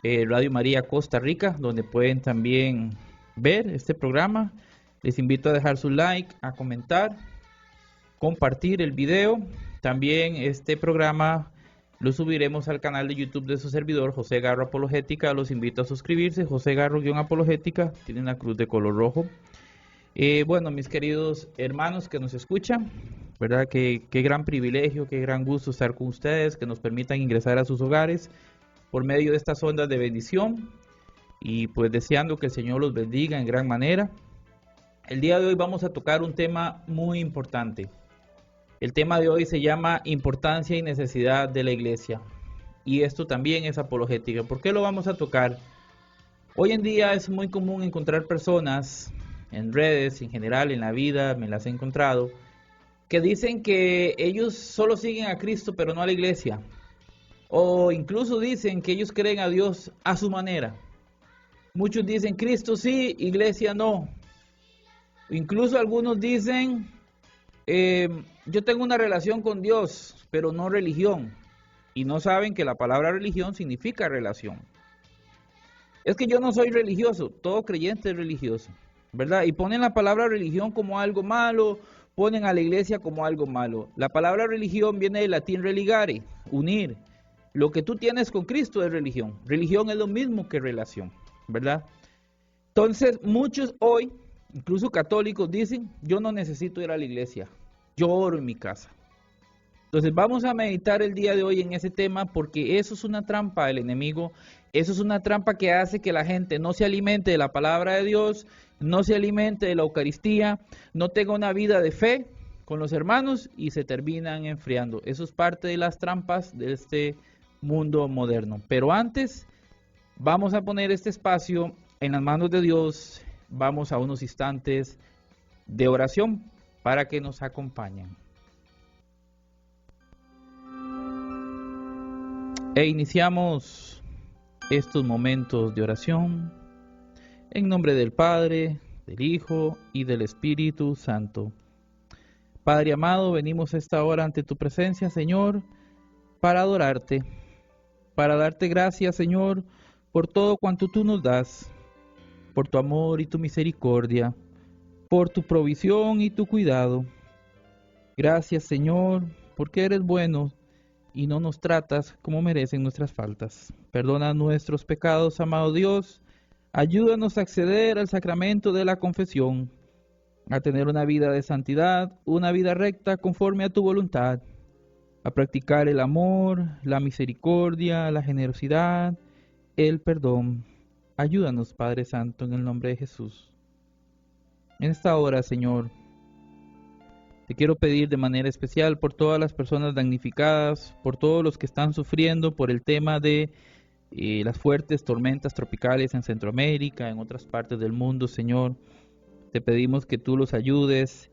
Radio María Costa Rica, donde pueden también ver este programa. Les invito a dejar su like, a comentar, compartir el video. También este programa lo subiremos al canal de YouTube de su servidor, José Garro Apologética. Los invito a suscribirse. José Garro-Apologética, tiene una cruz de color rojo. Bueno, mis queridos hermanos que nos escuchan, ¿verdad? Qué gran privilegio, qué gran gusto estar con ustedes, que nos permitan ingresar a sus hogares por medio de estas ondas de bendición, y pues deseando que el Señor los bendiga en gran manera. El día de hoy vamos a tocar un tema muy importante. El tema de hoy se llama Importancia y Necesidad de la Iglesia, y esto también es apologética. ¿Por qué lo vamos a tocar? Hoy en día es muy común encontrar personas en redes, en general en la vida, me las he encontrado, que dicen que ellos solo siguen a Cristo pero no a la iglesia. O incluso dicen que ellos creen a Dios a su manera. Muchos dicen Cristo sí, iglesia no. Incluso algunos dicen yo tengo una relación con Dios, pero no religión. Y no saben que la palabra religión significa relación. Es que yo no soy religioso, todo creyente es religioso, ¿verdad? Y ponen la palabra religión como algo malo, ponen a la iglesia como algo malo. La palabra religión viene del latín religare, unir. Lo que tú tienes con Cristo es religión. Religión es lo mismo que relación, ¿verdad? Entonces, muchos hoy, incluso católicos, dicen, yo no necesito ir a la iglesia, yo oro en mi casa. Entonces vamos a meditar el día de hoy en ese tema, porque eso es una trampa del enemigo. Eso es una trampa que hace que la gente no se alimente de la palabra de Dios, no se alimente de la Eucaristía, no tenga una vida de fe con los hermanos y se terminan enfriando. Eso es parte de las trampas de este mundo moderno. Pero antes vamos a poner este espacio en las manos de Dios. Vamos a unos instantes de oración para que nos acompañen. E iniciamos estos momentos de oración en nombre del Padre, del Hijo y del Espíritu Santo. Padre amado, venimos a esta hora ante tu presencia, Señor, para adorarte, para darte gracias, Señor, por todo cuanto tú nos das, por tu amor y tu misericordia, por tu provisión y tu cuidado. Gracias, Señor, porque eres bueno y no nos tratas como merecen nuestras faltas. Perdona nuestros pecados, amado Dios. Ayúdanos a acceder al sacramento de la confesión, a tener una vida de santidad, una vida recta conforme a tu voluntad, a practicar el amor, la misericordia, la generosidad, el perdón. Ayúdanos, Padre Santo, en el nombre de Jesús. En esta hora, Señor, te quiero pedir de manera especial por todas las personas damnificadas, por todos los que están sufriendo por el tema de las fuertes tormentas tropicales en Centroamérica, en otras partes del mundo, Señor. Te pedimos que tú los ayudes,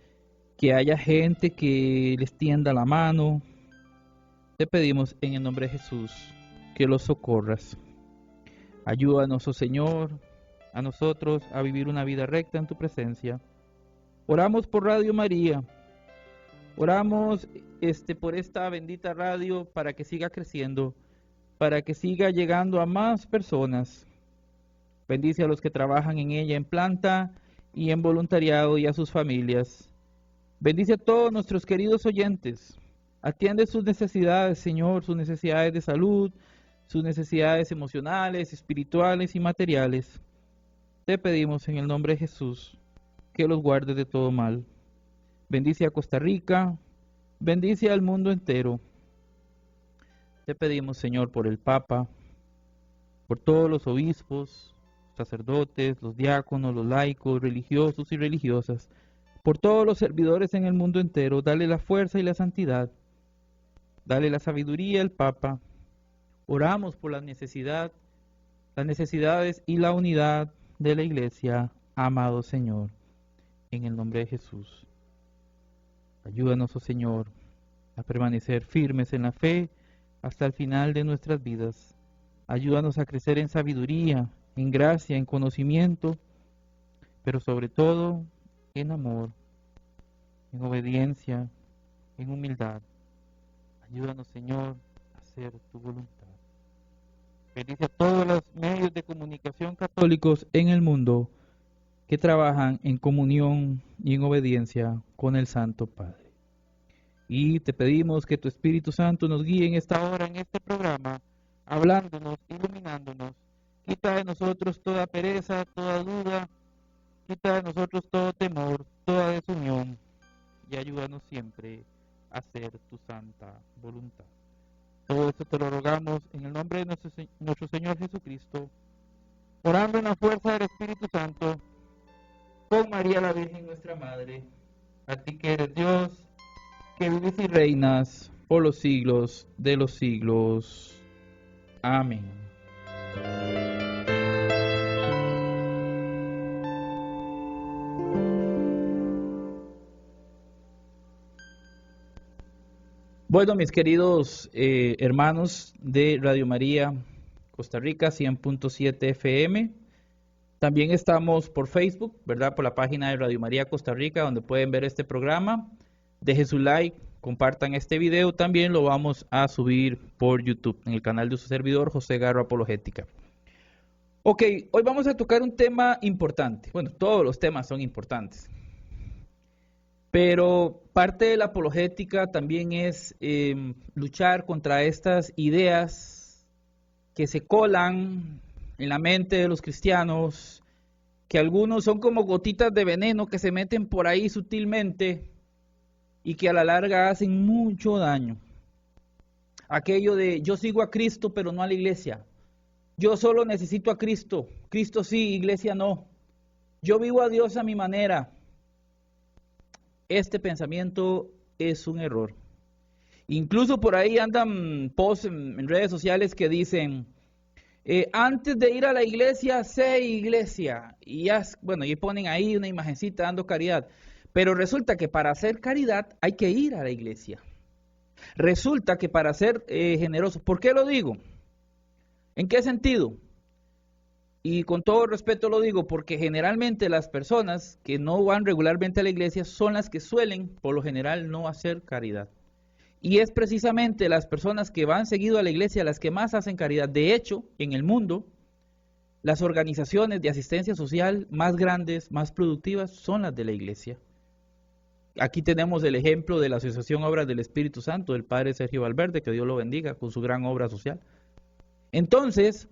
que haya gente que les tienda la mano. Te pedimos en el nombre de Jesús que los socorras. Ayúdanos, oh Señor, a nosotros a vivir una vida recta en tu presencia. Oramos por Radio María. Oramos por esta bendita radio para que siga creciendo, para que siga llegando a más personas. Bendice a los que trabajan en ella en planta y en voluntariado y a sus familias. Bendice a todos nuestros queridos oyentes. Atiende sus necesidades, Señor, sus necesidades de salud, sus necesidades emocionales, espirituales y materiales. Te pedimos en el nombre de Jesús que los guardes de todo mal. Bendice a Costa Rica, bendice al mundo entero. Te pedimos, Señor, por el Papa, por todos los obispos, sacerdotes, los diáconos, los laicos, religiosos y religiosas, por todos los servidores en el mundo entero. Dale la fuerza y la santidad, dale la sabiduría al Papa. Oramos por las necesidades y la unidad de la Iglesia, amado Señor, en el nombre de Jesús. Ayúdanos, oh Señor, a permanecer firmes en la fe hasta el final de nuestras vidas. Ayúdanos a crecer en sabiduría, en gracia, en conocimiento, pero sobre todo en amor, en obediencia, en humildad. Ayúdanos, Señor, a hacer tu voluntad. bendice a todos los medios de comunicación católicos en el mundo que trabajan en comunión y en obediencia con el Santo Padre. Y te pedimos que tu Espíritu Santo nos guíe en esta hora, en este programa, hablándonos, iluminándonos. Quita de nosotros toda pereza, toda duda, quita de nosotros todo temor, toda desunión, y ayúdanos siempre a hacer tu santa voluntad. Todo esto te lo rogamos en el nombre de nuestro Señor Jesucristo, orando en la fuerza del Espíritu Santo, con María la Virgen nuestra Madre, a ti que eres Dios, que vives y reinas por los siglos de los siglos. Amén. Bueno, mis queridos hermanos de Radio María Costa Rica 100.7 FM, también estamos por Facebook, ¿verdad? Por la página de Radio María Costa Rica, donde pueden ver este programa. Dejen su like, compartan este video, también lo vamos a subir por YouTube, en el canal de su servidor, José Garro Apologética. Ok, hoy vamos a tocar un tema importante. Bueno, todos los temas son importantes. Pero parte de la apologética también es luchar contra estas ideas que se colan en la mente de los cristianos, que algunos son como gotitas de veneno que se meten por ahí sutilmente y que a la larga hacen mucho daño. Aquello de yo sigo a Cristo pero no a la iglesia. Yo solo necesito a Cristo. Cristo sí, iglesia no. Yo vivo a Dios a mi manera. Este pensamiento es un error. Incluso por ahí andan posts en redes sociales que dicen, antes de ir a la iglesia, sé iglesia. Y ponen ahí una imagencita dando caridad. Pero resulta que para hacer caridad hay que ir a la iglesia. Resulta que para ser generoso, ¿por qué lo digo? ¿En qué sentido? Y con todo respeto lo digo porque generalmente las personas que no van regularmente a la iglesia son las que suelen, por lo general, no hacer caridad. Y es precisamente las personas que van seguido a la iglesia las que más hacen caridad. De hecho, en el mundo, las organizaciones de asistencia social más grandes, más productivas, son las de la iglesia. Aquí tenemos el ejemplo de la Asociación Obras del Espíritu Santo, del Padre Sergio Valverde, que Dios lo bendiga con su gran obra social. Entonces,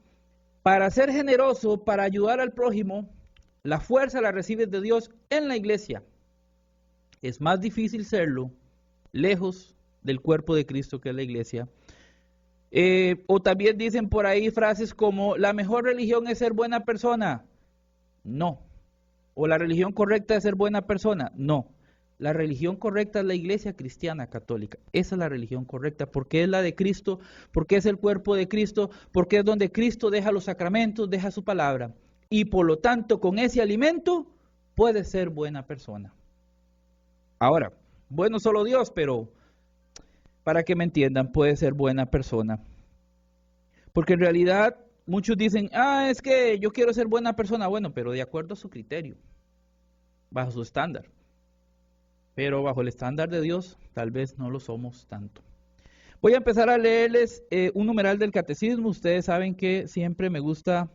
para ser generoso, para ayudar al prójimo, la fuerza la recibes de Dios en la iglesia. Es más difícil serlo lejos del cuerpo de Cristo que es la iglesia. O también dicen por ahí frases como, la mejor religión es ser buena persona. No. O la religión correcta es ser buena persona. No. La religión correcta es la iglesia cristiana católica. Esa es la religión correcta, porque es la de Cristo, porque es el cuerpo de Cristo, porque es donde Cristo deja los sacramentos, deja su palabra. Y por lo tanto, con ese alimento, puede ser buena persona. Ahora, bueno solo Dios, pero para que me entiendan, puede ser buena persona. Porque en realidad, muchos dicen, es que yo quiero ser buena persona. Bueno, pero de acuerdo a su criterio, bajo su estándar. Pero bajo el estándar de Dios, tal vez no lo somos tanto. Voy a empezar a leerles un numeral del catecismo. Ustedes saben que siempre me gusta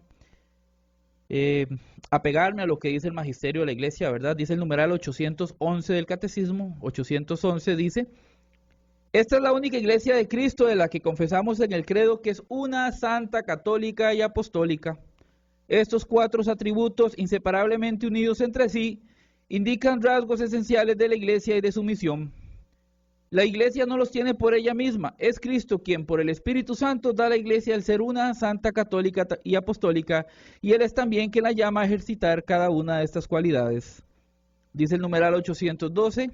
apegarme a lo que dice el magisterio de la iglesia, ¿verdad? Dice el numeral 811 del catecismo. 811 dice, esta es la única iglesia de Cristo de la que confesamos en el credo que es una santa, católica y apostólica. Estos cuatro atributos inseparablemente unidos entre sí indican rasgos esenciales de la iglesia y de su misión. La iglesia no los tiene por ella misma, es Cristo quien por el Espíritu Santo da a la iglesia el ser una santa, católica y apostólica, y Él es también quien la llama a ejercitar cada una de estas cualidades. Dice el numeral 812,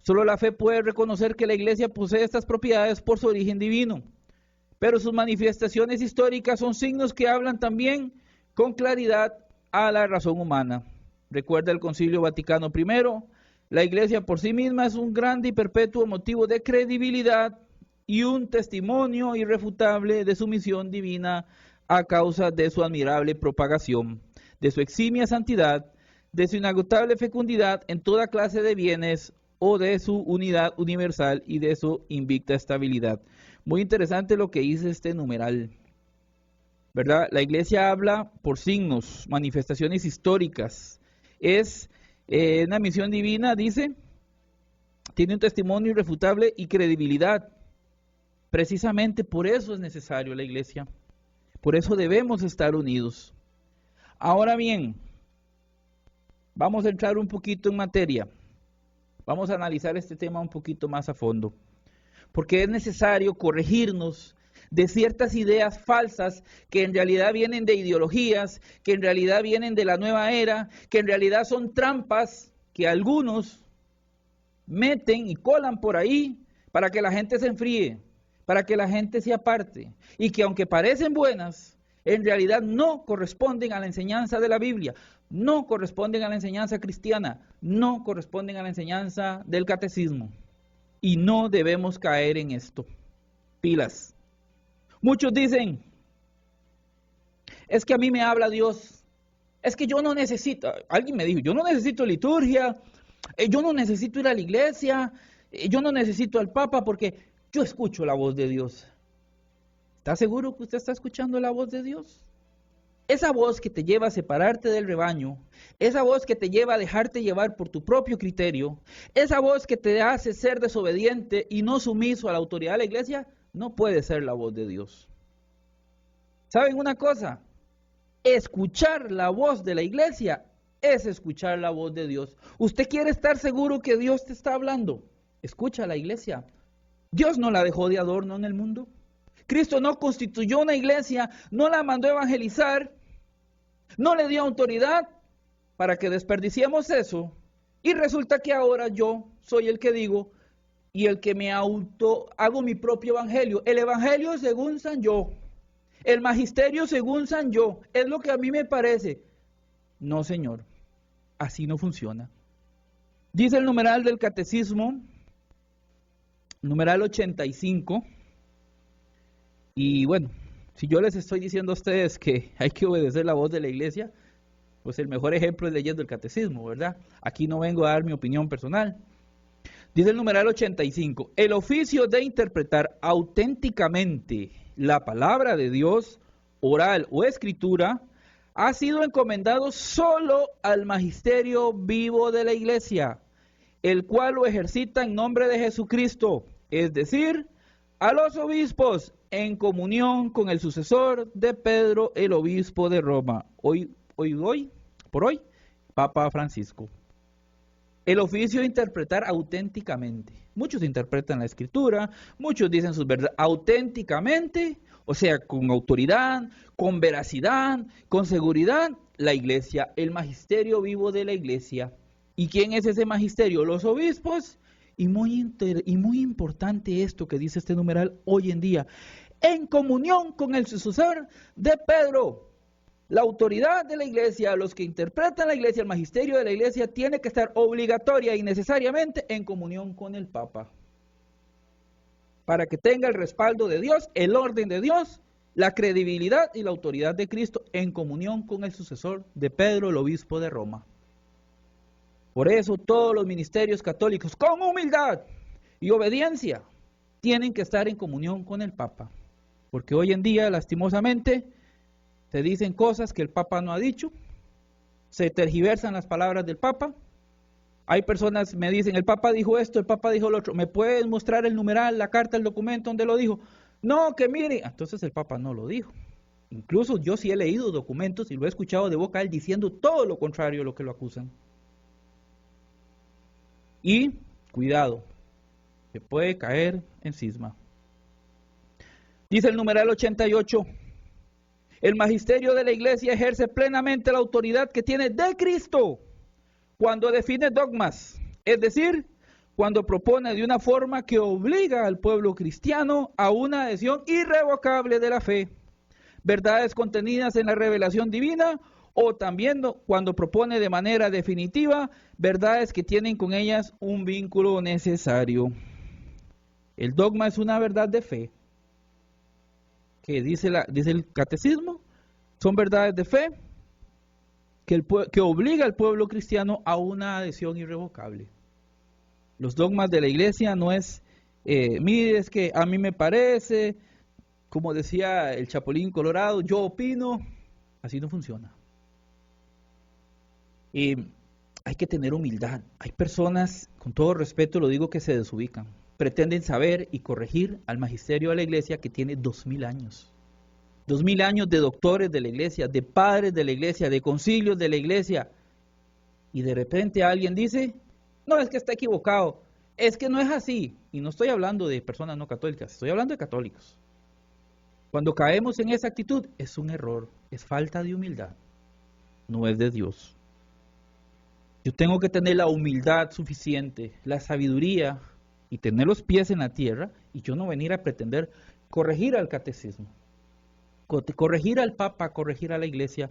solo la fe puede reconocer que la iglesia posee estas propiedades por su origen divino, pero sus manifestaciones históricas son signos que hablan también con claridad a la razón humana. Recuerda el Concilio Vaticano I, la iglesia por sí misma es un grande y perpetuo motivo de credibilidad y un testimonio irrefutable de su misión divina a causa de su admirable propagación, de su eximia santidad, de su inagotable fecundidad en toda clase de bienes o de su unidad universal y de su invicta estabilidad. Muy interesante lo que dice este numeral. ¿verdad? La iglesia habla por signos, manifestaciones históricas. Es una misión divina, dice, tiene un testimonio irrefutable y credibilidad. Precisamente por eso es necesario la iglesia. Por eso debemos estar unidos. Ahora bien, vamos a entrar un poquito en materia. Vamos a analizar este tema un poquito más a fondo. Porque es necesario corregirnos de ciertas ideas falsas que en realidad vienen de ideologías, que en realidad vienen de la nueva era, que en realidad son trampas que algunos meten y colan por ahí para que la gente se enfríe, para que la gente se aparte, y que aunque parecen buenas, en realidad no corresponden a la enseñanza de la Biblia, no corresponden a la enseñanza cristiana, no corresponden a la enseñanza del catecismo. Y no debemos caer en esto. Pilas. Muchos dicen, es que a mí me habla Dios, es que yo no necesito, alguien me dijo, yo no necesito liturgia, yo no necesito ir a la iglesia, yo no necesito al Papa porque yo escucho la voz de Dios. ¿Está seguro que usted está escuchando la voz de Dios? Esa voz que te lleva a separarte del rebaño, esa voz que te lleva a dejarte llevar por tu propio criterio, esa voz que te hace ser desobediente y no sumiso a la autoridad de la iglesia, no puede ser la voz de Dios. ¿Saben una cosa? Escuchar la voz de la iglesia es escuchar la voz de Dios. ¿Usted quiere estar seguro que Dios te está hablando? Escucha a la iglesia. Dios no la dejó de adorno en el mundo. Cristo no constituyó una iglesia, no la mandó a evangelizar, no le dio autoridad para que desperdiciemos eso. Y resulta que ahora yo soy el que digo y el que me hago mi propio evangelio. El evangelio según San yo, el magisterio según San yo, es lo que a mí me parece. No, señor, así no funciona. Dice el numeral del catecismo, numeral 85, y bueno, si yo les estoy diciendo a ustedes que hay que obedecer la voz de la iglesia, pues el mejor ejemplo es leyendo el catecismo, ¿verdad? Aquí no vengo a dar mi opinión personal. Dice el numeral 85, el oficio de interpretar auténticamente la palabra de Dios, oral o escritura, ha sido encomendado solo al magisterio vivo de la iglesia, el cual lo ejercita en nombre de Jesucristo, es decir, a los obispos en comunión con el sucesor de Pedro, el obispo de Roma, por hoy, Papa Francisco. El oficio de interpretar auténticamente. Muchos interpretan la escritura, muchos dicen sus verdades auténticamente, o sea, con autoridad, con veracidad, con seguridad, la iglesia, el magisterio vivo de la iglesia. ¿Y quién es ese magisterio? Los obispos. Y muy importante esto que dice este numeral hoy en día, en comunión con el sucesor de Pedro. La autoridad de la iglesia, los que interpretan la iglesia, el magisterio de la iglesia, tiene que estar obligatoria y necesariamente en comunión con el Papa. Para que tenga el respaldo de Dios, el orden de Dios, la credibilidad y la autoridad de Cristo en comunión con el sucesor de Pedro, el obispo de Roma. Por eso todos los ministerios católicos, con humildad y obediencia, tienen que estar en comunión con el Papa. Porque hoy en día, lastimosamente, se dicen cosas que el Papa no ha dicho, se tergiversan las palabras del Papa. Hay personas que me dicen, el Papa dijo esto, el Papa dijo lo otro. ¿Me puedes mostrar el numeral, la carta, el documento donde lo dijo? No, que mire. Entonces el Papa no lo dijo. Incluso yo sí he leído documentos y lo he escuchado de boca a él diciendo todo lo contrario a lo que lo acusan. Y cuidado, se puede caer en cisma. Dice el numeral 88, el magisterio de la iglesia ejerce plenamente la autoridad que tiene de Cristo cuando define dogmas, es decir, cuando propone de una forma que obliga al pueblo cristiano a una adhesión irrevocable de la fe, verdades contenidas en la revelación divina, o también cuando propone de manera definitiva verdades que tienen con ellas un vínculo necesario. El dogma es una verdad de fe, que dice el catecismo, son verdades de fe que obliga al pueblo cristiano a una adhesión irrevocable. Los dogmas de la iglesia no es, mire, es que a mí me parece, como decía el Chapulín Colorado, yo opino, así no funciona. Y hay que tener humildad. Hay personas, con todo respeto lo digo, que se desubican. Pretenden saber y corregir al magisterio de la iglesia que tiene 2000 años. 2000 años de doctores de la iglesia, de padres de la iglesia, de concilios de la iglesia. Y de repente alguien dice, no, es que está equivocado, es que no es así. Y no estoy hablando de personas no católicas, estoy hablando de católicos. Cuando caemos en esa actitud, es un error, es falta de humildad, no es de Dios. Yo tengo que tener la humildad suficiente, la sabiduría y tener los pies en la tierra y yo no venir a pretender corregir al catecismo, corregir al Papa, corregir a la iglesia.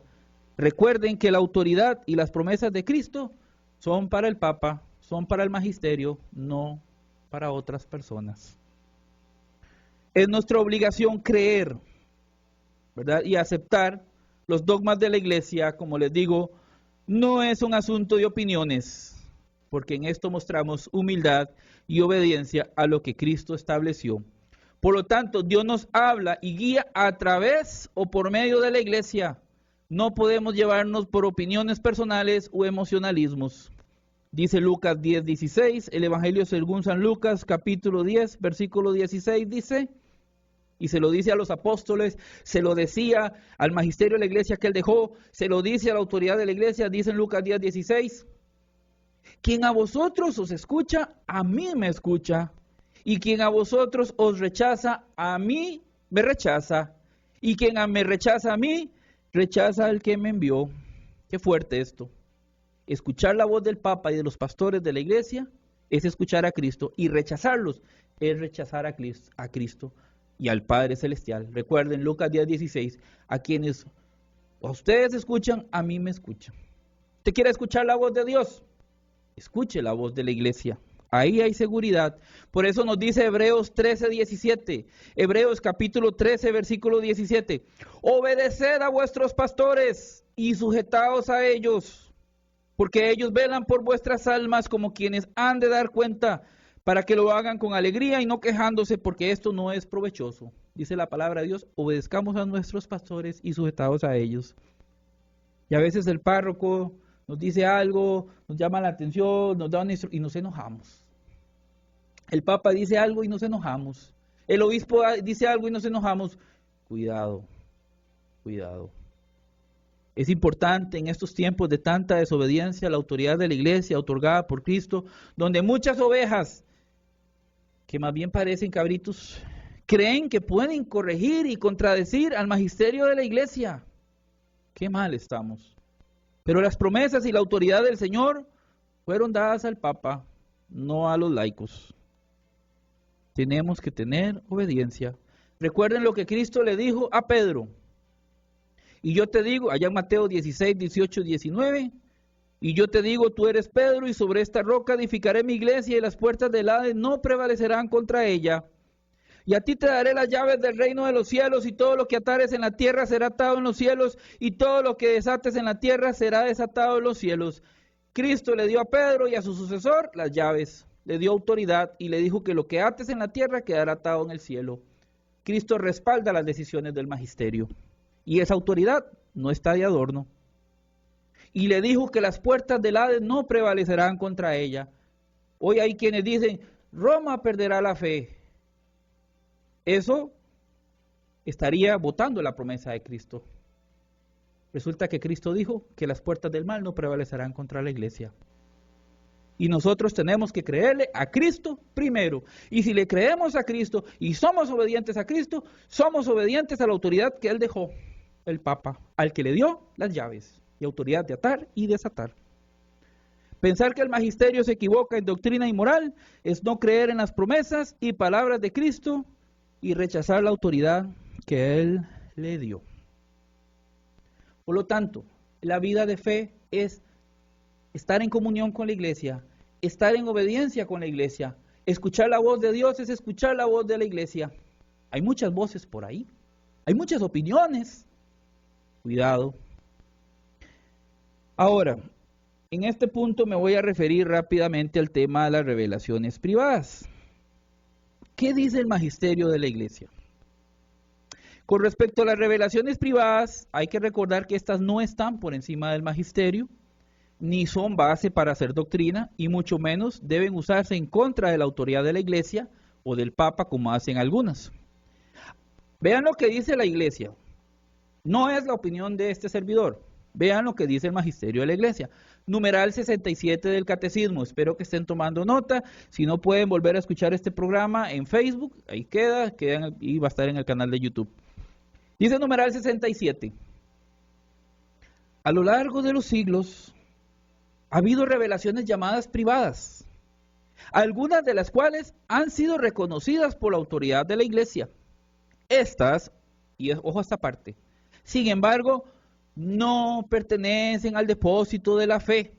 Recuerden que la autoridad y las promesas de Cristo son para el Papa, son para el magisterio, no para otras personas. Es nuestra obligación creer, ¿verdad? Y aceptar los dogmas de la iglesia, como les digo, no es un asunto de opiniones, porque en esto mostramos humildad y obediencia a lo que Cristo estableció. Por lo tanto, Dios nos habla y guía a través o por medio de la iglesia. No podemos llevarnos por opiniones personales o emocionalismos. Dice Lucas 10:16, el Evangelio según San Lucas, capítulo 10, versículo 16, dice, y se lo dice a los apóstoles, se lo decía al magisterio de la iglesia que él dejó, se lo dice a la autoridad de la iglesia, dice en Lucas 10:16, quien a vosotros os escucha, a mí me escucha, y quien a vosotros os rechaza, a mí me rechaza, y quien me rechaza a mí, rechaza al que me envió. Qué fuerte esto. Escuchar la voz del Papa y de los pastores de la iglesia es escuchar a Cristo, y rechazarlos es rechazar a Cristo y al Padre Celestial. Recuerden Lucas 10:16, a quienes a ustedes escuchan, a mí me escuchan. ¿Usted quiere escuchar la voz de Dios? Escuche la voz de la iglesia. Ahí hay seguridad. Por eso nos dice Hebreos 13:17. Hebreos capítulo 13, versículo 17. Obedeced a vuestros pastores y sujetaos a ellos, porque ellos velan por vuestras almas como quienes han de dar cuenta, para que lo hagan con alegría y no quejándose, porque esto no es provechoso. Dice la palabra de Dios, obedezcamos a nuestros pastores y sujetados a ellos. Y a veces el párroco nos dice algo, nos llama la atención, nos da y nos enojamos. El Papa dice algo y nos enojamos. El obispo dice algo y nos enojamos. Cuidado, cuidado. Es importante en estos tiempos de tanta desobediencia a la autoridad de la iglesia otorgada por Cristo, donde muchas ovejas, que más bien parecen cabritos, creen que pueden corregir y contradecir al magisterio de la iglesia. Qué mal estamos. Pero las promesas y la autoridad del Señor fueron dadas al Papa, no a los laicos. Tenemos que tener obediencia. Recuerden lo que Cristo le dijo a Pedro. Y yo te digo, allá en Mateo 16, 18, 19, y yo te digo, tú eres Pedro, y sobre esta roca edificaré mi iglesia, y las puertas del Hades no prevalecerán contra ella. Y a ti te daré las llaves del reino de los cielos, y todo lo que atares en la tierra será atado en los cielos, y todo lo que desates en la tierra será desatado en los cielos. Cristo le dio a Pedro y a su sucesor las llaves, le dio autoridad y le dijo que lo que ates en la tierra quedará atado en el cielo. Cristo respalda las decisiones del magisterio, y esa autoridad no está de adorno. Y le dijo que las puertas del Hades no prevalecerán contra ella. Hoy hay quienes dicen, Roma perderá la fe. Eso estaría votando la promesa de Cristo. Resulta que Cristo dijo que las puertas del mal no prevalecerán contra la iglesia. Y nosotros tenemos que creerle a Cristo primero. Y si le creemos a Cristo y somos obedientes a Cristo, somos obedientes a la autoridad que Él dejó, el Papa, al que le dio las llaves y autoridad de atar y desatar. Pensar que el magisterio se equivoca en doctrina y moral es no creer en las promesas y palabras de Cristo y rechazar la autoridad que Él le dio. Por lo tanto, la vida de fe es estar en comunión con la iglesia, estar en obediencia con la iglesia. Escuchar la voz de Dios es escuchar la voz de la iglesia. Hay muchas voces por ahí, hay muchas opiniones. Cuidado. Ahora, en este punto me voy a referir rápidamente al tema de las revelaciones privadas. ¿Qué dice el magisterio de la iglesia? Con respecto a las revelaciones privadas, hay que recordar que estas no están por encima del magisterio, ni son base para hacer doctrina, y mucho menos deben usarse en contra de la autoridad de la Iglesia o del Papa, como hacen algunas. Vean lo que dice la Iglesia. No es la opinión de este servidor. Vean lo que dice el magisterio de la Iglesia. Numeral 67 del Catecismo. Espero que estén tomando nota. Si no, pueden volver a escuchar este programa en Facebook. Ahí queda y va a estar en el canal de YouTube. Dice numeral 67. A lo largo de los siglos ha habido revelaciones llamadas privadas, algunas de las cuales han sido reconocidas por la autoridad de la Iglesia. Estas, y ojo a esta parte, sin embargo, no pertenecen al depósito de la fe.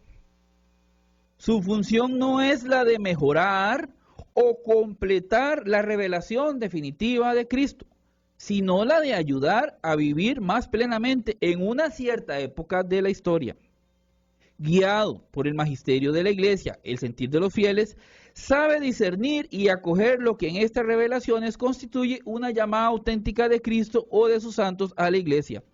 Su función no es la de mejorar o completar la revelación definitiva de Cristo, sino la de ayudar a vivir más plenamente en una cierta época de la historia. Guiado por el magisterio de la Iglesia, el sentir de los fieles sabe discernir y acoger lo que en estas revelaciones constituye una llamada auténtica de Cristo o de sus santos a la Iglesia.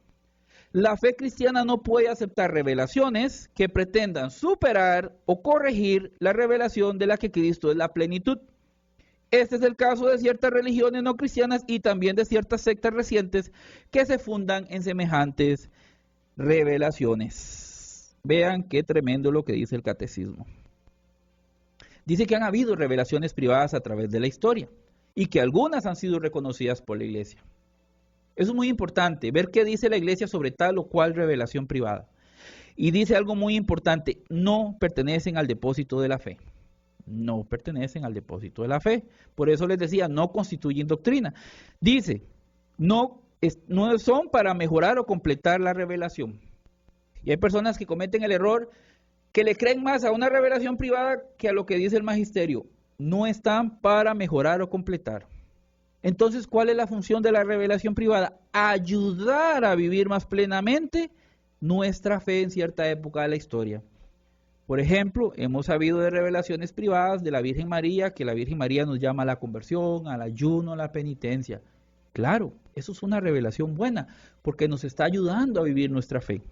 La fe cristiana no puede aceptar revelaciones que pretendan superar o corregir la revelación de la que Cristo es la plenitud. Este es el caso de ciertas religiones no cristianas y también de ciertas sectas recientes que se fundan en semejantes revelaciones. Vean qué tremendo lo que dice el Catecismo. Dice que han habido revelaciones privadas a través de la historia y que algunas han sido reconocidas por la Iglesia. Eso es muy importante, ver qué dice la Iglesia sobre tal o cual revelación privada. Y dice algo muy importante, no pertenecen al depósito de la fe. No pertenecen al depósito de la fe. Por eso les decía, no constituyen doctrina. Dice, no son para mejorar o completar la revelación. Y hay personas que cometen el error que le creen más a una revelación privada que a lo que dice el magisterio. No están para mejorar o completar. Entonces, ¿cuál es la función de la revelación privada? Ayudar a vivir más plenamente nuestra fe en cierta época de la historia. Por ejemplo, hemos sabido de revelaciones privadas de la Virgen María, que la Virgen María nos llama a la conversión, al ayuno, a la penitencia. Claro, eso es una revelación buena, porque nos está ayudando a vivir nuestra fe.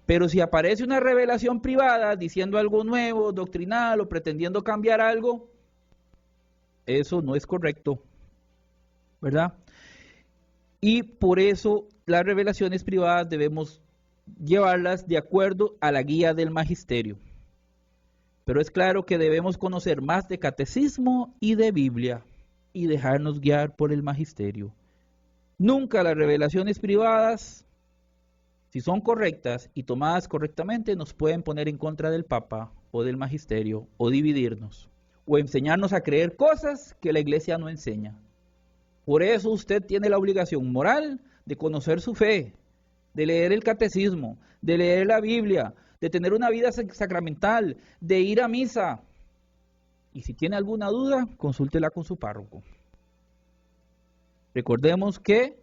Pero si aparece una revelación privada diciendo algo nuevo, doctrinal o pretendiendo cambiar algo, eso no es correcto, ¿verdad? Y por eso las revelaciones privadas debemos llevarlas de acuerdo a la guía del magisterio. Pero es claro que debemos conocer más de catecismo y de Biblia y dejarnos guiar por el magisterio. Nunca las revelaciones privadas, si son correctas y tomadas correctamente, nos pueden poner en contra del Papa o del magisterio o dividirnos o enseñarnos a creer cosas que la Iglesia no enseña. Por eso usted tiene la obligación moral de conocer su fe, de leer el catecismo, de leer la Biblia, de tener una vida sacramental, de ir a misa. Y si tiene alguna duda, consúltela con su párroco. Recordemos que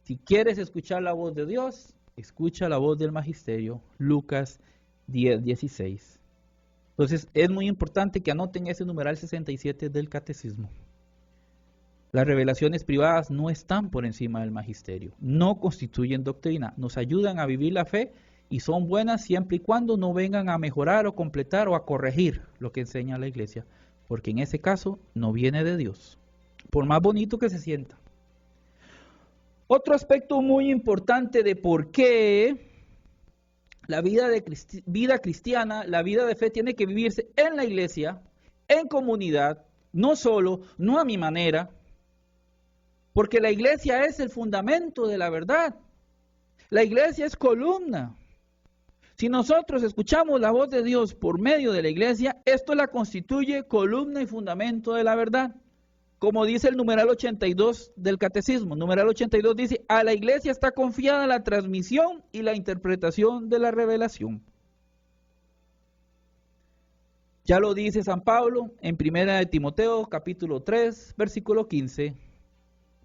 si quieres escuchar la voz de Dios, escucha la voz del magisterio, Lucas 10:16. Entonces es muy importante que anoten ese numeral 67 del catecismo. Las revelaciones privadas no están por encima del magisterio, no constituyen doctrina, nos ayudan a vivir la fe y son buenas siempre y cuando no vengan a mejorar o completar o a corregir lo que enseña la Iglesia, porque en ese caso no viene de Dios, por más bonito que se sienta. Otro aspecto muy importante de por qué la vida cristiana, la vida de fe tiene que vivirse en la Iglesia, en comunidad, no solo, no a mi manera, porque la Iglesia es el fundamento de la verdad. La Iglesia es columna. Si nosotros escuchamos la voz de Dios por medio de la Iglesia, esto la constituye columna y fundamento de la verdad. Como dice el numeral 82 del Catecismo. Numeral 82 dice, a la Iglesia está confiada la transmisión y la interpretación de la revelación. Ya lo dice San Pablo en 1 Timoteo capítulo 3, versículo 15.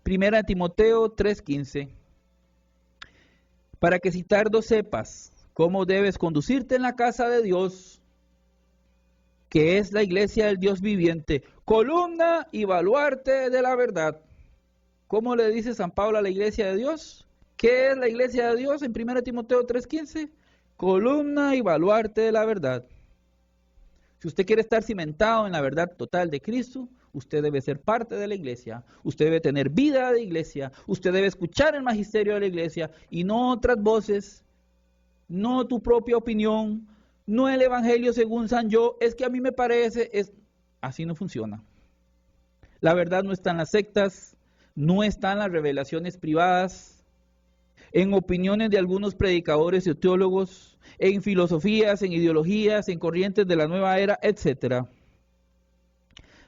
1 Timoteo 3:15. Para que si tardo sepas cómo debes conducirte en la casa de Dios, que es la iglesia del Dios viviente, columna y baluarte de la verdad. ¿Cómo le dice San Pablo a la iglesia de Dios? ¿Qué es la iglesia de Dios en 1 Timoteo 3:15? Columna y baluarte de la verdad. Si usted quiere estar cimentado en la verdad total de Cristo, usted debe ser parte de la iglesia, usted debe tener vida de iglesia, usted debe escuchar el magisterio de la iglesia y no otras voces, no tu propia opinión, no el evangelio según San Yo, es que a mí me parece, así no funciona. La verdad no está en las sectas, no está en las revelaciones privadas, en opiniones de algunos predicadores y teólogos, en filosofías, en ideologías, en corrientes de la nueva era, etc.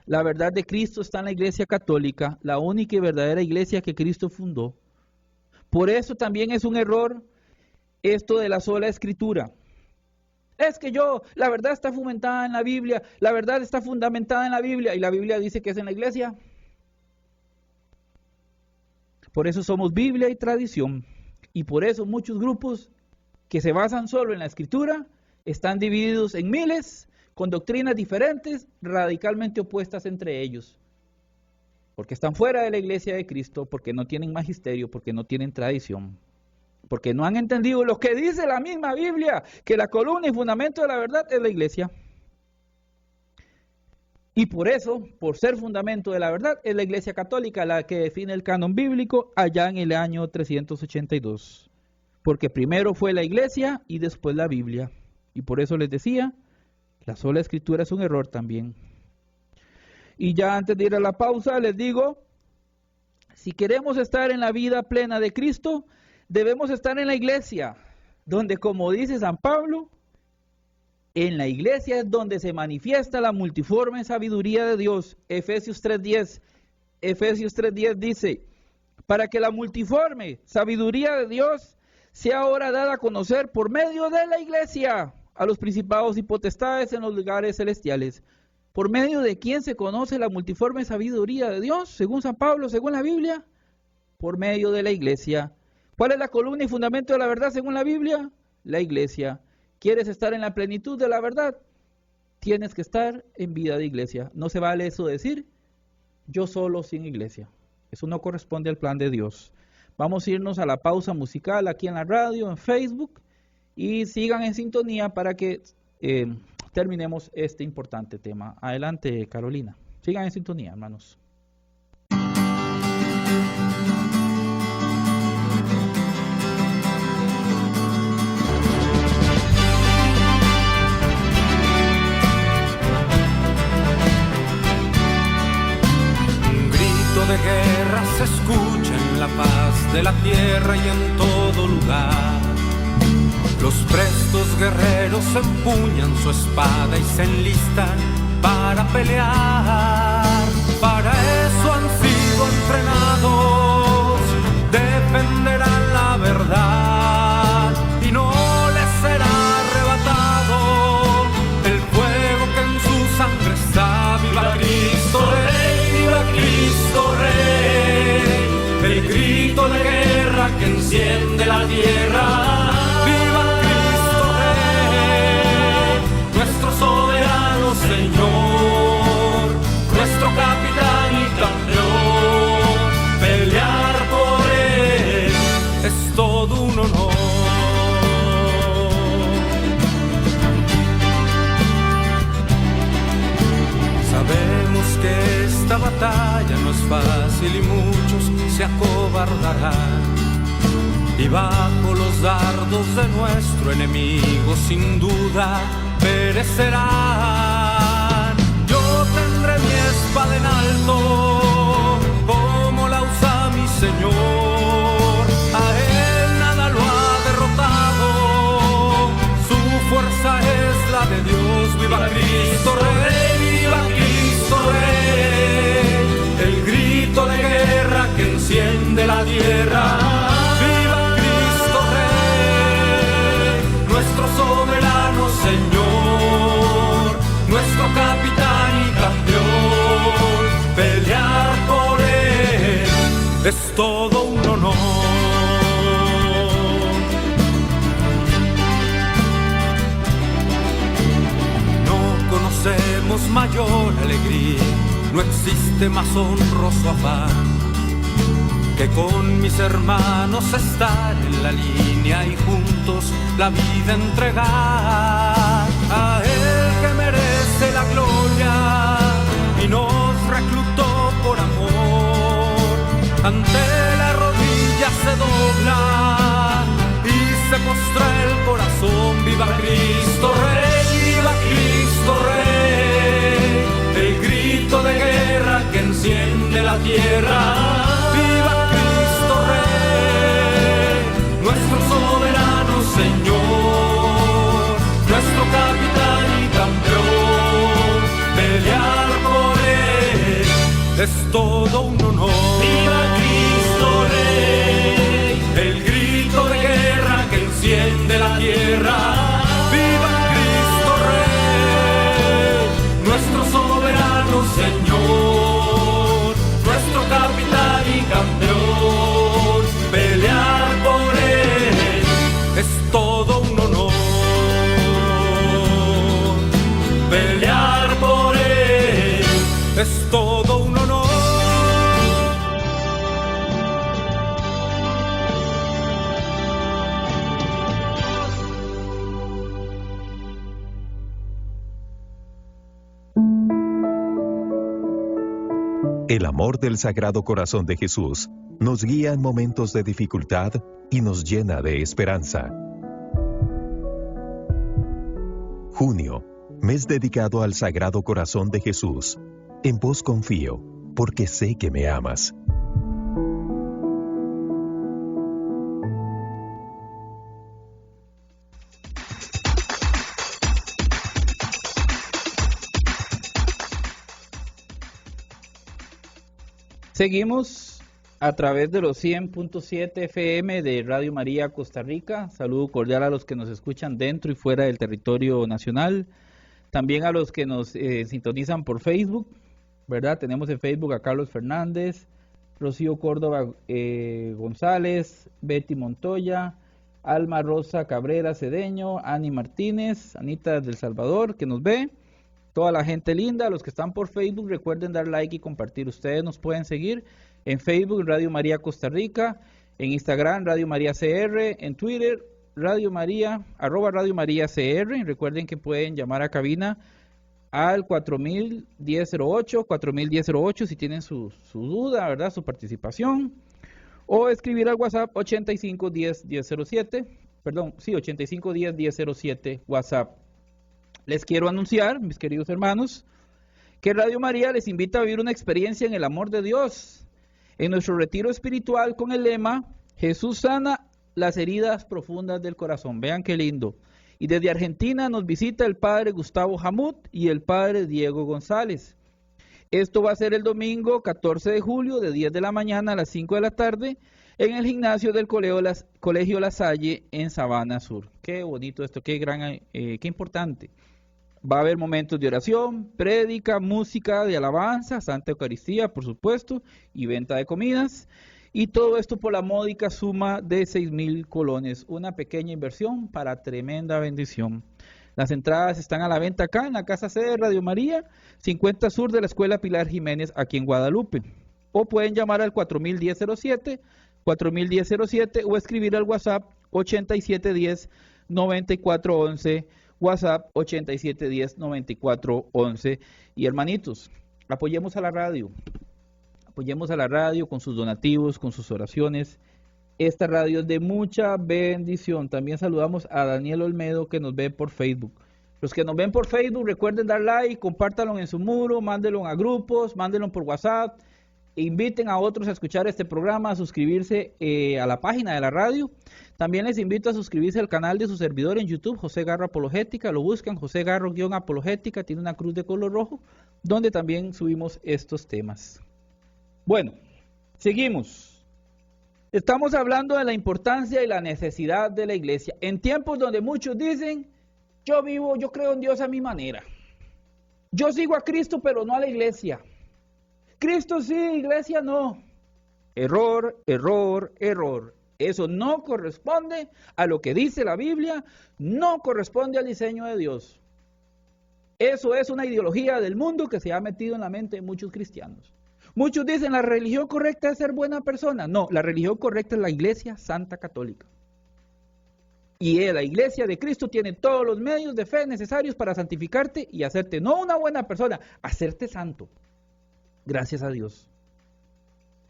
La verdad de Cristo está en la Iglesia Católica, la única y verdadera iglesia que Cristo fundó. Por eso también es un error esto de la sola escritura. Es que la verdad está fundamentada en la Biblia, la verdad está fundamentada en la Biblia, y la Biblia dice que es en la iglesia. Por eso somos Biblia y tradición. Y por eso muchos grupos que se basan solo en la escritura están divididos en miles, con doctrinas diferentes, radicalmente opuestas entre ellos. Porque están fuera de la iglesia de Cristo, porque no tienen magisterio, porque no tienen tradición. Porque no han entendido lo que dice la misma Biblia, que la columna y fundamento de la verdad es la iglesia. Y por eso, por ser fundamento de la verdad, es la Iglesia Católica la que define el canon bíblico allá en el año 382. Porque primero fue la Iglesia y después la Biblia. Y por eso les decía, la sola escritura es un error también. Y ya antes de ir a la pausa, les digo, si queremos estar en la vida plena de Cristo, debemos estar en la Iglesia, donde, como dice San Pablo, en la iglesia es donde se manifiesta la multiforme sabiduría de Dios. Efesios 3:10 dice, para que la multiforme sabiduría de Dios sea ahora dada a conocer por medio de la iglesia a los principados y potestades en los lugares celestiales. ¿Por medio de quién se conoce la multiforme sabiduría de Dios? Según San Pablo, según la Biblia, por medio de la iglesia. ¿Cuál es la columna y fundamento de la verdad según la Biblia? La iglesia. ¿Quieres estar en la plenitud de la verdad? Tienes que estar en vida de iglesia. No se vale eso decir, yo solo sin iglesia. Eso no corresponde al plan de Dios. Vamos a irnos a la pausa musical aquí en la radio, en Facebook, y sigan en sintonía para que terminemos este importante tema. Adelante, Carolina. Sigan en sintonía, hermanos. De guerra se escucha en la paz de la tierra y en todo lugar. Los prestos guerreros empuñan su espada y se enlistan para pelear. Para eso han sido entrenados, defenderán la verdad y no les será arrebatado el fuego que en su sangre está. ¡Viva Cristo Rey! ¡Viva Cristo Rey! El grito de guerra que enciende la tierra. ¡Viva Cristo Rey! Nuestro soberano Señor, nuestro capitán y campeón. Pelear por él es todo un honor. Sabemos que esta batalla no es fácil y muchos se acobardarán, y bajo los dardos de nuestro enemigo sin duda perecerán. Yo tendré mi espada en alto como la usa mi Señor. A él nada lo ha derrotado, su fuerza es la de Dios. ¡Viva Cristo Rey! ¡Viva Cristo Rey! El grito de guerra que enciende la tierra. ¡Viva Cristo Rey! Nuestro soberano Señor, nuestro capitán y campeón. Pelear por él es todo un honor. Conocemos mayor alegría, no existe más honroso afán que con mis hermanos estar en la línea y juntos la vida entregar a Él que merece la gloria y nos reclutó por amor. Ante la rodilla se dobla y se postra el corazón. ¡Viva Cristo Rey! ¡Viva Cristo Rey! El grito de guerra que enciende la tierra. ¡Viva Cristo Rey! Nuestro soberano Señor, nuestro capitán y campeón. Pelear por Él es todo un honor. ¡Viva Cristo Rey! El grito de guerra que enciende la tierra. ¡Viva Cristo Rey! Nuestro soberano Señor, nuestro capitán y campeón. Pelear por Él es todo un honor. Pelear por Él es todo un honor. El amor del Sagrado Corazón de Jesús nos guía en momentos de dificultad y nos llena de esperanza. Junio, mes dedicado al Sagrado Corazón de Jesús. En vos confío, porque sé que me amas. Seguimos a través de los 100.7 FM de Radio María Costa Rica. Saludo cordial a los que nos escuchan dentro y fuera del territorio nacional. También a los que nos sintonizan por Facebook, ¿verdad? Tenemos en Facebook a Carlos Fernández, Rocío Córdoba González, Betty Montoya, Alma Rosa Cabrera Cedeño, Ani Martínez, Anita del Salvador, que nos ve. Toda la gente linda, los que están por Facebook, recuerden dar like y compartir. Ustedes nos pueden seguir en Facebook, Radio María Costa Rica, en Instagram, Radio María CR, en Twitter, Radio María, @Radio María CR. Recuerden que pueden llamar a cabina al 401008 si tienen su duda, ¿verdad? Su participación. O escribir al WhatsApp 85101007, WhatsApp. Les quiero anunciar, mis queridos hermanos, que Radio María les invita a vivir una experiencia en el amor de Dios. En nuestro retiro espiritual con el lema, Jesús sana las heridas profundas del corazón. Vean qué lindo. Y desde Argentina nos visita el padre Gustavo Jamut y el padre Diego González. Esto va a ser el domingo 14 de julio de 10 de la mañana a las 5 de la tarde en el gimnasio del Colegio La Salle en Sabana Sur. Qué bonito esto, qué importante. Va a haber momentos de oración, prédica, música de alabanza, Santa Eucaristía, por supuesto, y venta de comidas. Y todo esto por la módica suma de 6,000 colones. Una pequeña inversión para tremenda bendición. Las entradas están a la venta acá en la Casa Sede de Radio María, 50 Sur de la Escuela Pilar Jiménez, aquí en Guadalupe. O pueden llamar al 401007 o escribir al WhatsApp 8710-9411, WhatsApp 8710-9411. Y hermanitos, apoyemos a la radio con sus donativos, con sus oraciones. Esta radio es de mucha bendición. También saludamos a Daniel Olmedo, que nos ve por Facebook. Los que nos ven por Facebook, recuerden dar like, compártanlo en su muro, mándenlo a grupos, mándenlo por WhatsApp, inviten a otros a escuchar este programa, a suscribirse a la página de la radio. También les invito a suscribirse al canal de su servidor en YouTube, José Garro Apologética. Lo buscan, José Garro-Apologética, tiene una cruz de color rojo, donde también subimos estos temas. Bueno, seguimos. Estamos hablando de la importancia y la necesidad de la iglesia. En tiempos donde muchos dicen, yo creo en Dios a mi manera. Yo sigo a Cristo, pero no a la iglesia. Cristo sí, iglesia no. Error, error, error. Eso no corresponde a lo que dice la Biblia, no corresponde al diseño de Dios. Eso es una ideología del mundo que se ha metido en la mente de muchos cristianos. Muchos dicen la religión correcta es ser buena persona. No, la religión correcta es la Iglesia Santa Católica. Y la Iglesia de Cristo tiene todos los medios de fe necesarios para santificarte y hacerte no una buena persona, hacerte santo. Gracias a Dios.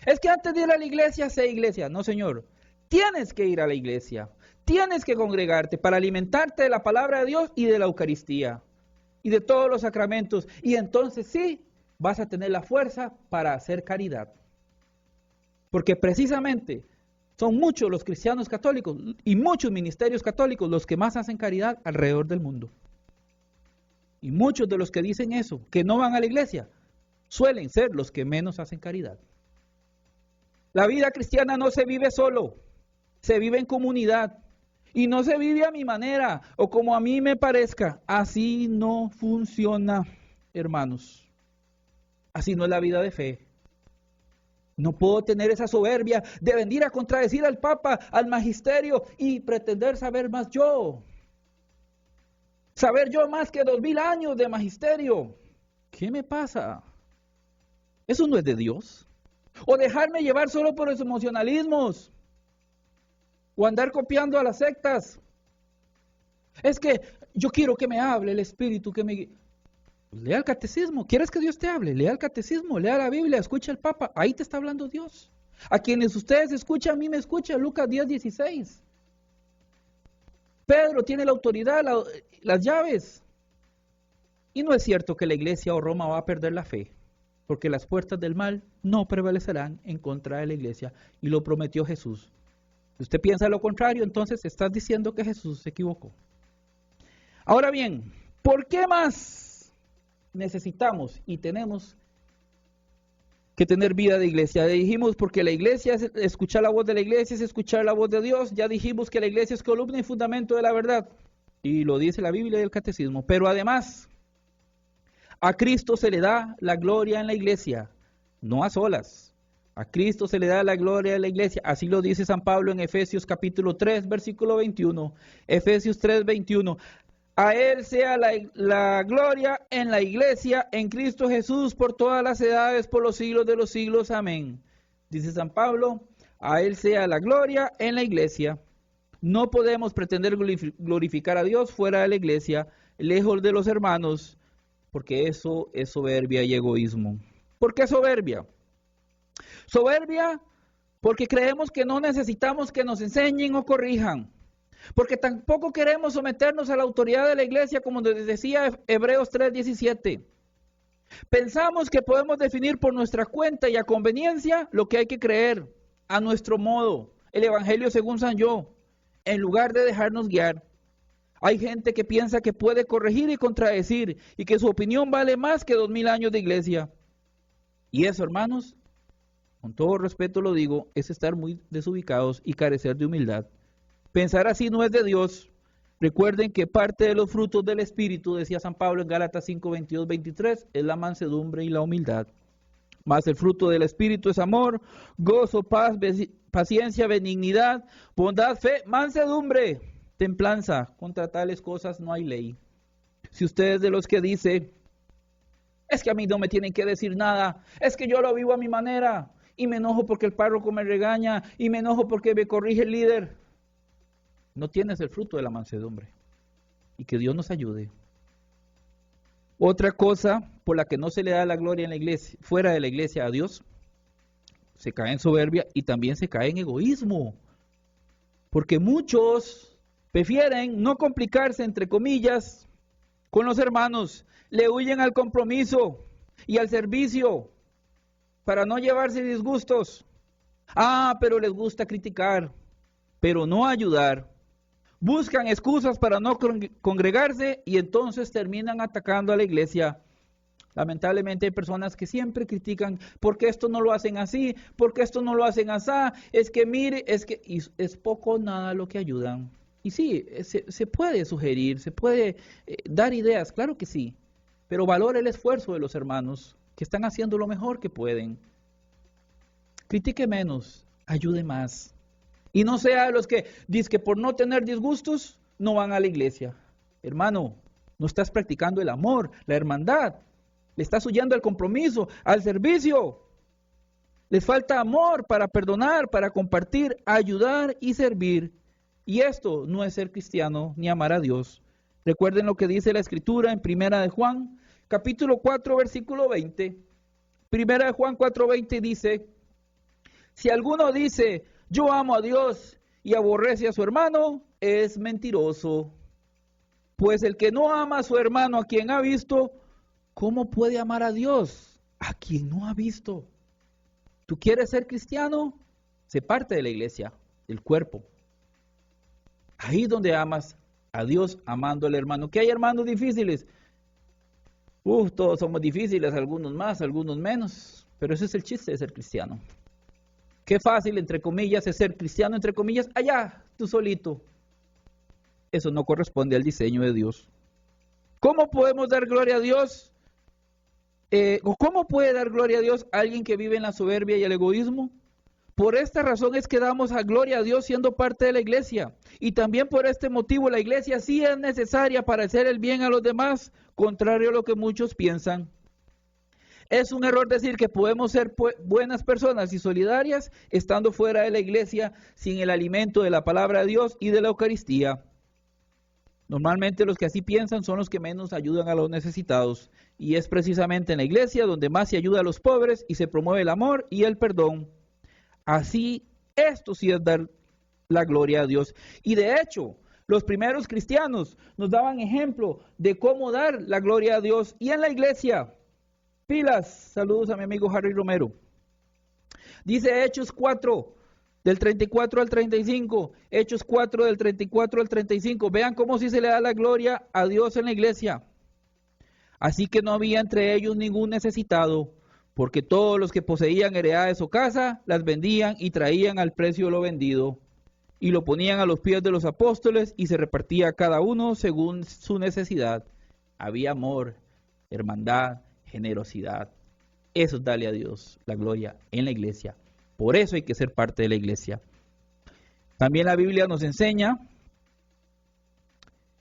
Es que antes de ir a la iglesia, sé iglesia. No, Señor. Tienes que ir a la iglesia. Tienes que congregarte para alimentarte de la palabra de Dios y de la Eucaristía. Y de todos los sacramentos. Y entonces sí, vas a tener la fuerza para hacer caridad. Porque precisamente son muchos los cristianos católicos y muchos ministerios católicos los que más hacen caridad alrededor del mundo. Y muchos de los que dicen eso, que no van a la iglesia, suelen ser los que menos hacen caridad. La vida cristiana no se vive solo, se vive en comunidad. Y no se vive a mi manera o como a mí me parezca. Así no funciona, hermanos. Así no es la vida de fe. No puedo tener esa soberbia de venir a contradecir al Papa, al magisterio y pretender saber más yo. Saber yo más que 2000 años de magisterio. ¿Qué me pasa? ¿Eso no es de Dios? O dejarme llevar solo por los emocionalismos. O andar copiando a las sectas. Es que yo quiero que me hable el Espíritu, que me... Lea el catecismo. ¿Quieres que Dios te hable? Lea el catecismo, lea la Biblia, escucha al Papa. Ahí te está hablando Dios. A quienes ustedes escuchan, a mí me escucha Lucas 10:16. Pedro tiene la autoridad, las llaves. Y no es cierto que la iglesia o Roma va a perder la fe. Porque las puertas del mal no prevalecerán en contra de la iglesia. Y lo prometió Jesús. Si usted piensa lo contrario, entonces estás diciendo que Jesús se equivocó. Ahora bien, ¿por qué más necesitamos y tenemos que tener vida de iglesia? Ya dijimos porque la iglesia es escuchar la voz de la iglesia, es escuchar la voz de Dios. Ya dijimos que la iglesia es columna y fundamento de la verdad. Y lo dice la Biblia y el catecismo. Pero además... a Cristo se le da la gloria en la iglesia, no a solas. A Cristo se le da la gloria en la iglesia. Así lo dice San Pablo en Efesios capítulo 3, versículo 21. Efesios 3, 21. A Él sea la gloria en la iglesia, en Cristo Jesús, por todas las edades, por los siglos de los siglos. Amén. Dice San Pablo, a Él sea la gloria en la iglesia. No podemos pretender glorificar a Dios fuera de la iglesia, lejos de los hermanos, porque eso es soberbia y egoísmo. ¿Por qué soberbia? Soberbia porque creemos que no necesitamos que nos enseñen o corrijan. Porque tampoco queremos someternos a la autoridad de la iglesia, como nos decía Hebreos 3:17. Pensamos que podemos definir por nuestra cuenta y a conveniencia lo que hay que creer, a nuestro modo, el Evangelio según San Yo, en lugar de dejarnos guiar. Hay gente que piensa que puede corregir y contradecir y que su opinión vale más que 2000 años de iglesia. Y eso, hermanos, con todo respeto lo digo, es estar muy desubicados y carecer de humildad. Pensar así no es de Dios. Recuerden que parte de los frutos del Espíritu, decía San Pablo en Gálatas 5, 22, 23, es la mansedumbre y la humildad. Mas el fruto del Espíritu es amor, gozo, paz, paciencia, benignidad, bondad, fe, mansedumbre, templanza. Contra tales cosas no hay ley. Si usted es de los que dice, es que a mí no me tienen que decir nada, es que yo lo vivo a mi manera, y me enojo porque el párroco me regaña, y me enojo porque me corrige el líder, no tienes el fruto de la mansedumbre. Y que Dios nos ayude. Otra cosa por la que no se le da la gloria en la iglesia, fuera de la iglesia a Dios, se cae en soberbia y también se cae en egoísmo. Porque muchos prefieren no complicarse, entre comillas, con los hermanos, le huyen al compromiso y al servicio para no llevarse disgustos. Pero les gusta criticar, pero no ayudar. Buscan excusas para no congregarse y entonces terminan atacando a la iglesia. Lamentablemente hay personas que siempre critican, ¿por qué esto no lo hacen así? ¿Por qué esto no lo hacen así? Es que mire, y es poco o nada lo que ayudan. Y sí, se puede sugerir, se puede dar ideas, claro que sí, pero valore el esfuerzo de los hermanos que están haciendo lo mejor que pueden. Critique menos, ayude más. Y no sea de los que dicen que por no tener disgustos no van a la iglesia. Hermano, no estás practicando el amor, la hermandad. Le estás huyendo al compromiso, al servicio. Les falta amor para perdonar, para compartir, ayudar y servir. Y esto no es ser cristiano ni amar a Dios. Recuerden lo que dice la Escritura en Primera de Juan, capítulo 4, versículo 20. Primera de Juan 4:20 dice: si alguno dice, yo amo a Dios y aborrece a su hermano, es mentiroso. Pues el que no ama a su hermano a quien ha visto, ¿cómo puede amar a Dios a quien no ha visto? ¿Tú quieres ser cristiano? Sé parte de la iglesia, del cuerpo. Ahí donde amas a Dios amando al hermano. ¿Que hay hermanos difíciles? Todos somos difíciles, algunos más, algunos menos. Pero ese es el chiste de ser cristiano. Qué fácil, entre comillas, es ser cristiano, entre comillas, allá, tú solito. Eso no corresponde al diseño de Dios. ¿Cómo podemos dar gloria a Dios? ¿Cómo puede dar gloria a Dios alguien que vive en la soberbia y el egoísmo? Por esta razón es que damos a gloria a Dios siendo parte de la iglesia. Y también por este motivo la iglesia sí es necesaria para hacer el bien a los demás, contrario a lo que muchos piensan. Es un error decir que podemos ser buenas personas y solidarias estando fuera de la iglesia sin el alimento de la palabra de Dios y de la Eucaristía. Normalmente los que así piensan son los que menos ayudan a los necesitados. Y es precisamente en la iglesia donde más se ayuda a los pobres y se promueve el amor y el perdón. Así, esto sí es dar la gloria a Dios. Y de hecho, los primeros cristianos nos daban ejemplo de cómo dar la gloria a Dios. Y en la iglesia, pilas, saludos a mi amigo Harry Romero. Dice Hechos 4, del 34 al 35. Hechos 4, del 34 al 35. Vean cómo sí se le da la gloria a Dios en la iglesia. Así que no había entre ellos ningún necesitado, porque todos los que poseían heredades o casa, las vendían y traían al precio de lo vendido, y lo ponían a los pies de los apóstoles, y se repartía a cada uno según su necesidad. Había amor, hermandad, generosidad. Eso es darle a Dios la gloria en la iglesia. Por eso hay que ser parte de la iglesia. También la Biblia nos enseña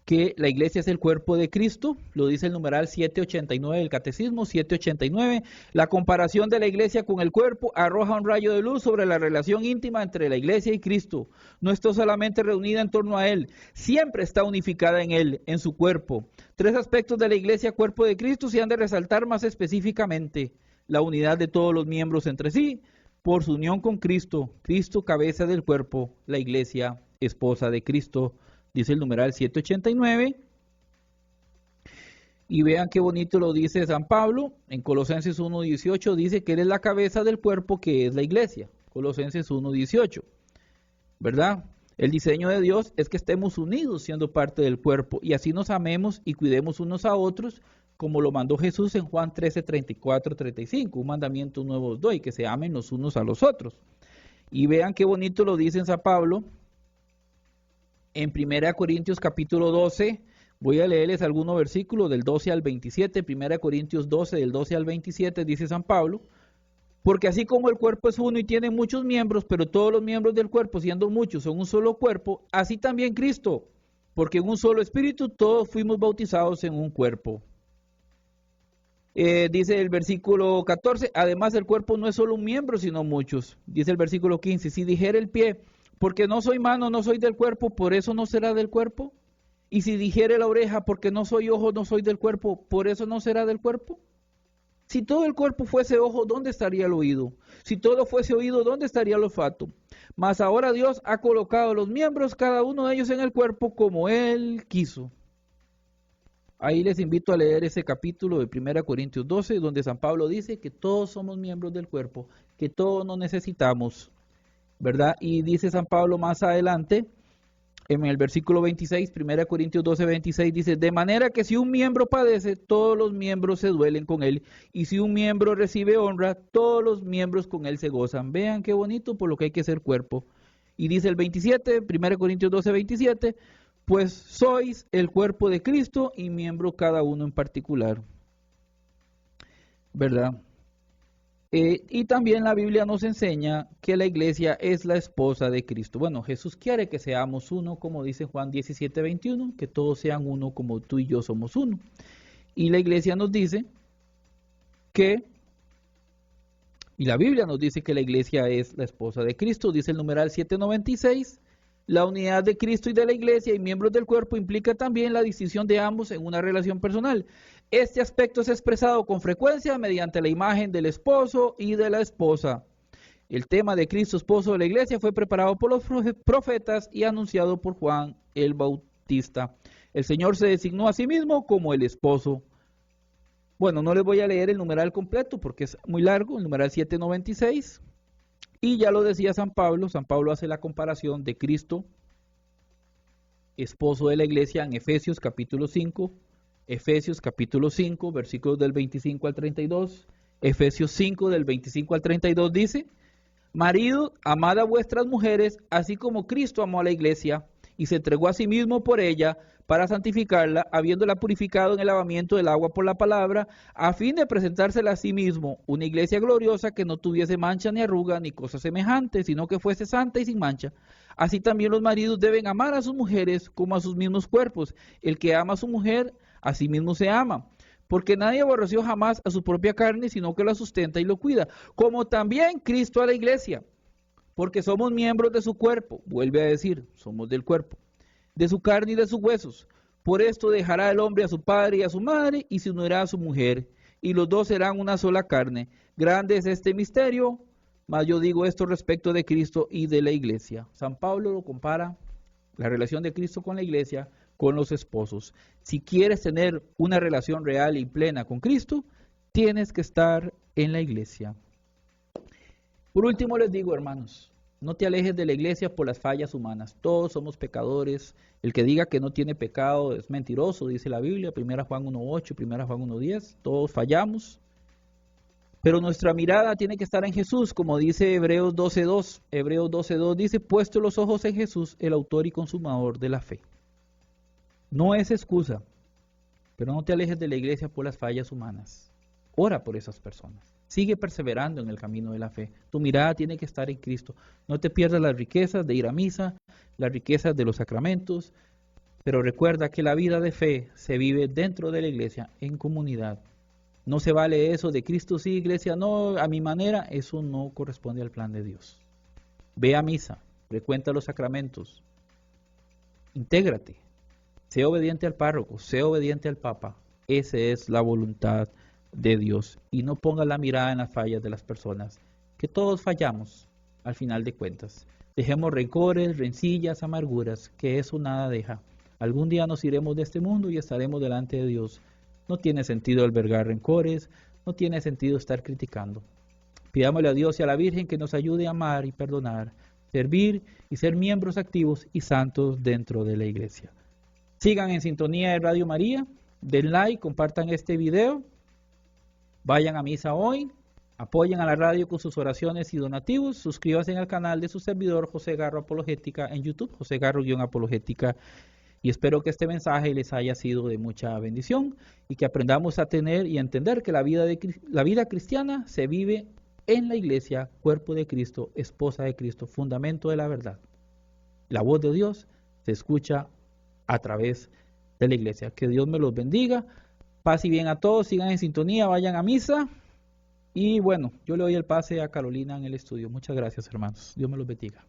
que la iglesia es el cuerpo de Cristo, lo dice el numeral 789 del Catecismo, 789. La comparación de la iglesia con el cuerpo arroja un rayo de luz sobre la relación íntima entre la iglesia y Cristo. No está solamente reunida en torno a Él, siempre está unificada en Él, en su cuerpo. Tres aspectos de la iglesia, cuerpo de Cristo, se han de resaltar más específicamente: la unidad de todos los miembros entre sí, por su unión con Cristo, Cristo cabeza del cuerpo, la iglesia esposa de Cristo. Dice el numeral 789. Y vean qué bonito lo dice San Pablo. En Colosenses 1:18 dice que Él es la cabeza del cuerpo que es la iglesia. Colosenses 1:18. ¿Verdad? El diseño de Dios es que estemos unidos siendo parte del cuerpo y así nos amemos y cuidemos unos a otros, como lo mandó Jesús en Juan 13:34-35. Un mandamiento nuevo os doy, que se amen los unos a los otros. Y vean qué bonito lo dice en San Pablo. En 1 Corintios capítulo 12, voy a leerles algunos versículos del 12 al 27, 1 Corintios 12, del 12 al 27, dice San Pablo: porque así como el cuerpo es uno y tiene muchos miembros, pero todos los miembros del cuerpo, siendo muchos, son un solo cuerpo, así también Cristo, porque en un solo espíritu todos fuimos bautizados en un cuerpo. Dice el versículo 14, además el cuerpo no es solo un miembro, sino muchos. Dice el versículo 15, si dijera el pie, porque no soy mano, no soy del cuerpo, por eso no será del cuerpo. Y si dijere la oreja, porque no soy ojo, no soy del cuerpo, por eso no será del cuerpo. Si todo el cuerpo fuese ojo, ¿dónde estaría el oído? Si todo fuese oído, ¿dónde estaría el olfato? Mas ahora Dios ha colocado los miembros, cada uno de ellos en el cuerpo, como Él quiso. Ahí les invito a leer ese capítulo de 1 Corintios 12, donde San Pablo dice que todos somos miembros del cuerpo, que todos nos necesitamos, ¿verdad? Y dice San Pablo más adelante, en el versículo 26, 1 Corintios 12, 26, dice, de manera que si un miembro padece, todos los miembros se duelen con él, y si un miembro recibe honra, todos los miembros con él se gozan. Vean qué bonito, por lo que hay que ser cuerpo. Y dice el 27, 1 Corintios 12, 27, pues sois el cuerpo de Cristo y miembro cada uno en particular, ¿verdad? Y también la Biblia nos enseña que la iglesia es la esposa de Cristo. Bueno, Jesús quiere que seamos uno, como dice Juan 17, 21, que todos sean uno como tú y yo somos uno. Y la iglesia nos dice que Y la Biblia nos dice que la iglesia es la esposa de Cristo. Dice el numeral 796. La unidad de Cristo y de la iglesia y miembros del cuerpo implica también la distinción de ambos en una relación personal. Este aspecto es expresado con frecuencia mediante la imagen del esposo y de la esposa. El tema de Cristo, esposo de la iglesia, fue preparado por los profetas y anunciado por Juan el Bautista. El Señor se designó a sí mismo como el esposo. Bueno, no les voy a leer el numeral completo porque es muy largo, el numeral 796. Y ya lo decía San Pablo hace la comparación de Cristo, esposo de la iglesia, en Efesios capítulo 5, versículos del 25 al 32, Efesios 5 del 25 al 32 dice: Marido, amad a vuestras mujeres, así como Cristo amó a la iglesia, y se entregó a sí mismo por ella, para santificarla, habiéndola purificado en el lavamiento del agua por la palabra, a fin de presentársela a sí mismo, una iglesia gloriosa que no tuviese mancha ni arruga ni cosa semejante, sino que fuese santa y sin mancha. Así también los maridos deben amar a sus mujeres como a sus mismos cuerpos. El que ama a su mujer, a sí mismo se ama. Porque nadie aborreció jamás a su propia carne, sino que la sustenta y lo cuida. Como también Cristo a la iglesia. Porque somos miembros de su cuerpo. Vuelve a decir, somos del cuerpo. De su carne y de sus huesos. Por esto dejará el hombre a su padre y a su madre, y se unirá a su mujer, y los dos serán una sola carne. Grande es este misterio, mas yo digo esto respecto de Cristo y de la iglesia. San Pablo lo compara, la relación de Cristo con la iglesia, con los esposos. Si quieres tener una relación real y plena con Cristo, tienes que estar en la iglesia. Por último les digo, hermanos, no te alejes de la iglesia por las fallas humanas. Todos somos pecadores. El que diga que no tiene pecado es mentiroso, dice la Biblia, 1 Juan 1:8, 1 Juan 1:10. Todos fallamos. Pero nuestra mirada tiene que estar en Jesús, como dice Hebreos 12:2. Hebreos 12:2 dice, puesto los ojos en Jesús, el autor y consumador de la fe. No es excusa, pero no te alejes de la iglesia por las fallas humanas. Ora por esas personas. Sigue perseverando en el camino de la fe. Tu mirada tiene que estar en Cristo. No te pierdas las riquezas de ir a misa, las riquezas de los sacramentos, pero recuerda que la vida de fe se vive dentro de la iglesia, en comunidad. No se vale eso de Cristo sí, iglesia no, a mi manera. Eso no corresponde al plan de Dios. Ve a misa, frecuenta los sacramentos, intégrate, sé obediente al párroco, sé obediente al Papa. Esa es la voluntad de Dios, y no ponga la mirada en las fallas de las personas, que todos fallamos al final de cuentas. Dejemos rencores, rencillas, amarguras, que eso nada deja. Algún día nos iremos de este mundo y estaremos delante de Dios. No tiene sentido albergar rencores, no tiene sentido estar criticando. Pidámosle a Dios y a la Virgen que nos ayude a amar y perdonar, servir y ser miembros activos y santos dentro de la iglesia. Sigan en sintonía de Radio María, den like, compartan este video. Vayan a misa hoy, apoyen a la radio con sus oraciones y donativos, suscríbanse al canal de su servidor José Garro Apologética en YouTube, José Garro-Apologética, y espero que este mensaje les haya sido de mucha bendición y que aprendamos a tener y a entender que la vida cristiana se vive en la iglesia, cuerpo de Cristo, esposa de Cristo, fundamento de la verdad. La voz de Dios se escucha a través de la iglesia. Que Dios me los bendiga. Paz y bien a todos, sigan en sintonía, vayan a misa. Y bueno, yo le doy el pase a Carolina en el estudio. Muchas gracias, hermanos. Dios me los bendiga.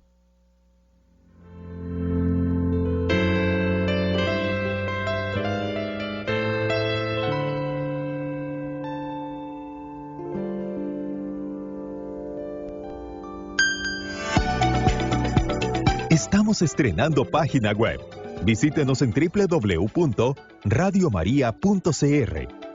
Estamos estrenando página web. Visítenos en www.radiomaria.cr.